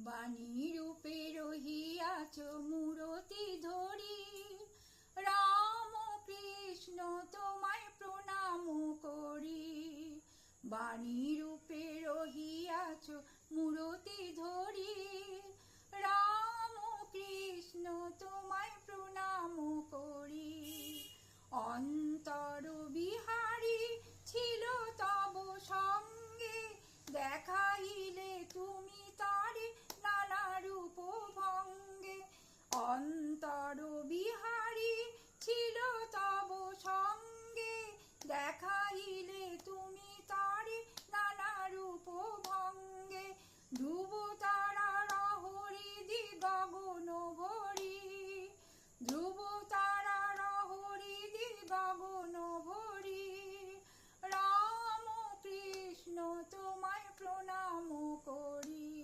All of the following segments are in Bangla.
বাণী রূপে রহিয়াছ মূরতি ধরি, রাম কৃষ্ণ তোমায় প্রণাম করি। বাণী রূপে রহিয়াছ মূরতি ধরি, রাম কৃষ্ণ তোমায় প্রণাম করি। অন্তর বিহারী ছিল তব সঙ্গে, দেখাইলে তুমি তারে নানা রূপ ভঙ্গে। অন্তর বিহারী ছিল তব সঙ্গে, দেখাইলে তুমি তারে নানা রূপ ভঙ্গে। ধ্রুব তারার হরিদি গগন ভরি, ধ্রুব তারার হরিদি গগন ভরি। রাম কৃষ্ণ তোমায় প্রণাম করি।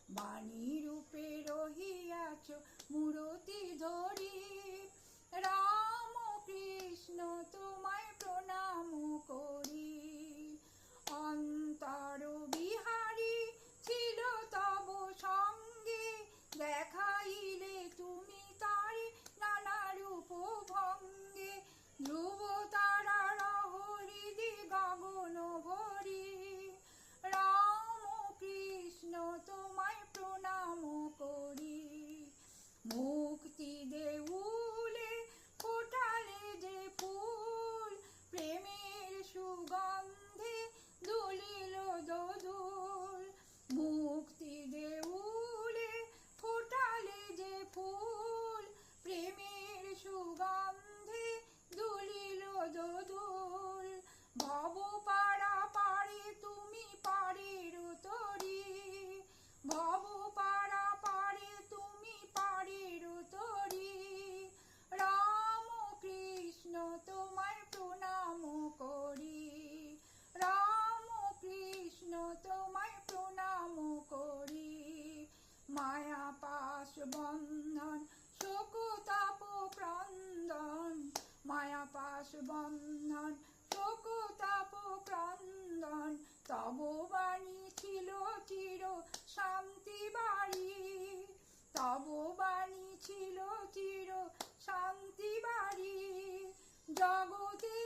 বাণী রূপে রহিয়াছ মূরতি ধরি, রাম কৃষ্ণ তোমায় প্রণাম করি। অন্তর বিহারী ছিল তব সঙ্গে, দেখাইলে তুমি তারে নানা রূপ ভঙ্গে। ধ্রুব তারার হরিদি গগন ভরি, রাম কৃষ্ণ তোমায় প্রণাম করি। মুক্তি দেউলে ফোটালে যে ফুল, প্রেমের সুগন্ধে দুলিল দোদুল। মুক্তি দেউলে ফোটালে যে ফুল, প্রেমের সুগন্ধে দুলিল দোদুল। ভব পারা পারে তুমি পারের তরি, ভব পারা পারে তুমি পারের তরি। রাম কৃষ্ণ তোমায় প্রণাম করি, রাম কৃষ্ণ তোমায় প্রণাম করি। মায়া পাশ বন্ধন শোক তাপ ক্রন্দন, মায়া পাশ বন্ধন শোক তাপ ক্রন্দন। তব বাণী ছিল চির শান্তি বাড়ি, তব বাণী ছিল চির শান্তি বাড়ি। জগতে